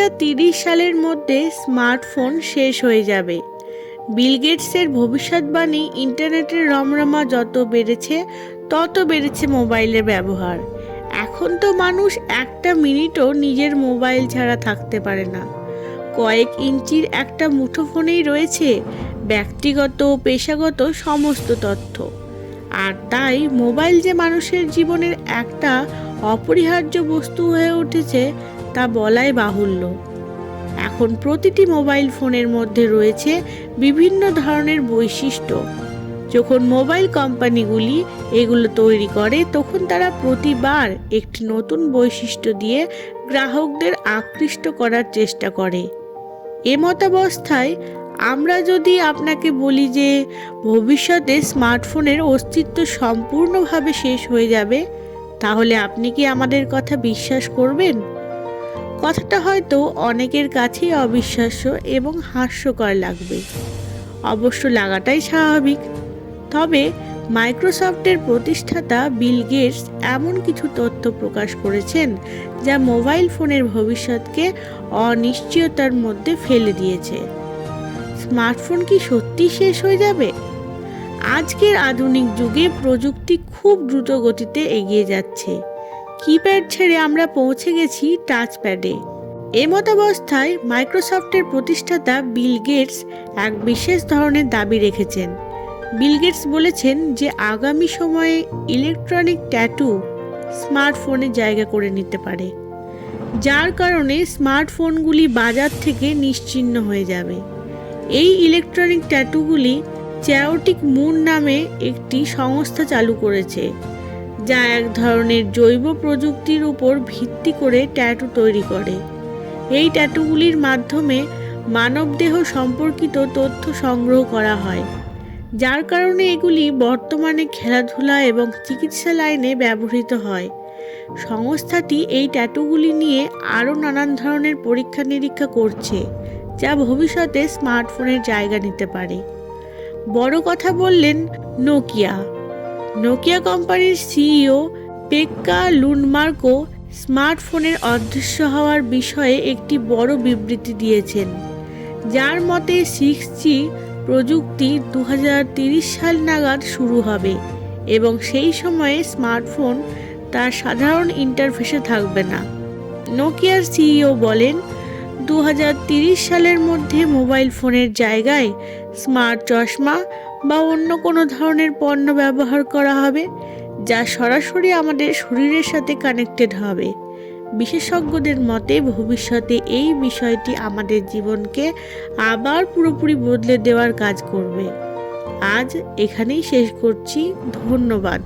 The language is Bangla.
2030 সালের মধ্যে স্মার্টফোন শেষ হয়ে যাবে। বিল গেটসের ভবিষ্যৎবাণী, ইন্টারনেটের রমরমা যত বেড়েছে তত বেড়েছে মোবাইলের ব্যবহার। এখন তো মানুষ একটা মিনিটও নিজের মোবাইল ছাড়া থাকতে পারে না। কয়েক ইঞ্চির একটা মুঠোফোনেই রয়েছে ব্যক্তিগত, পেশাগত সমস্ত তথ্য। আর তাই মোবাইল যে মানুষের জীবনের একটা অপরিহার্য বস্তু হয়ে উঠেছে তা বলাই বাহুল্য। এখন প্রতিটি মোবাইল ফোনের মধ্যে রয়েছে বিভিন্ন ধরনের বৈশিষ্ট্য। যখন মোবাইল কোম্পানিগুলি এগুলো তৈরি করে তখন তারা প্রতিবার একটি নতুন বৈশিষ্ট্য দিয়ে গ্রাহকদের আকৃষ্ট করার চেষ্টা করে। এমতাবস্থায় আমরা যদি আপনাকে বলি যে ভবিষ্যতে স্মার্টফোনের অস্তিত্ব সম্পূর্ণভাবে শেষ হয়ে যাবে, তাহলে আপনি কি আমাদের কথা বিশ্বাস করবেন? কথাটা হয়তো অনেকের কাছেই অবিশ্বাস্য এবং হাস্যকর লাগবে। অবশ্য লাগাটাই স্বাভাবিক। তবে মাইক্রোসফটের প্রতিষ্ঠাতা বিল গেটস এমন কিছু তথ্য প্রকাশ করেছেন যা মোবাইল ফোনের ভবিষ্যৎকে অনিশ্চয়তার মধ্যে ফেলে দিয়েছে। স্মার্টফোন কি সত্যি শেষ হয়ে যাবে? আজকের আধুনিক যুগে প্রযুক্তি খুব দ্রুত গতিতে এগিয়ে যাচ্ছে। কিপ্যাড ছেড়ে আমরা পৌঁছে গেছি টাচপ্যাডে। এমতাবস্থায় মাইক্রোসফটের প্রতিষ্ঠাতা বিল গেটস এক বিশেষ ধরনের দাবি রেখেছেন। বিল গেটস বলেছেন যে আগামী সময়ে ইলেকট্রনিক ট্যাটু স্মার্টফোনে জায়গা করে নিতে পারে, যার কারণে স্মার্টফোনগুলি বাজার থেকে নিশ্চিহ্ন হয়ে যাবে। এই ইলেকট্রনিক ট্যাটুগুলি চ্যাওটিক মুন নামে একটি সংস্থা চালু করেছে, যা এক ধরনের জৈব প্রযুক্তির উপর ভিত্তি করে ট্যাটু তৈরি করে। এই ট্যাটুগুলির মাধ্যমে মানবদেহ সম্পর্কিত তথ্য সংগ্রহ করা হয়, যার কারণে এগুলি বর্তমানে খেলাধুলা এবং চিকিৎসা লাইনে ব্যবহৃত হয়। সংস্থাটি এই ট্যাটুগুলি নিয়ে আরও নানান ধরনের পরীক্ষা নিরীক্ষা করছে, যা ভবিষ্যতে স্মার্টফোনের জায়গা নিতে পারে। বড় কথা বললেন নোকিয়া কোম্পানির সিইও পেক্কা লুন্ডমার্কও স্মার্টফোনের অদৃশ্য হওয়ার বিষয়ে একটি বড় বিবৃতি দিয়েছেন, যার মতে 6G প্রযুক্তি 2030 সাল নাগাদ শুরু হবে এবং সেই সময়ে স্মার্টফোন তার সাধারণ ইন্টারফেসে থাকবে না। নোকিয়ার সিইও বলেন, 2030 সালের মধ্যে মোবাইল ফোনের জায়গায় স্মার্ট চশমা বা অন্য কোনো ধরনের পণ্য ব্যবহার করা হবে, যা সরাসরি আমাদের শরীরের সাথে কানেক্টেড হবে। বিশেষজ্ঞদের মতে ভবিষ্যতে এই বিষয়টি আমাদের জীবনকে আবার পুরোপুরি বদলে দেওয়ার কাজ করবে। আজ এখানেই শেষ করছি। ধন্যবাদ।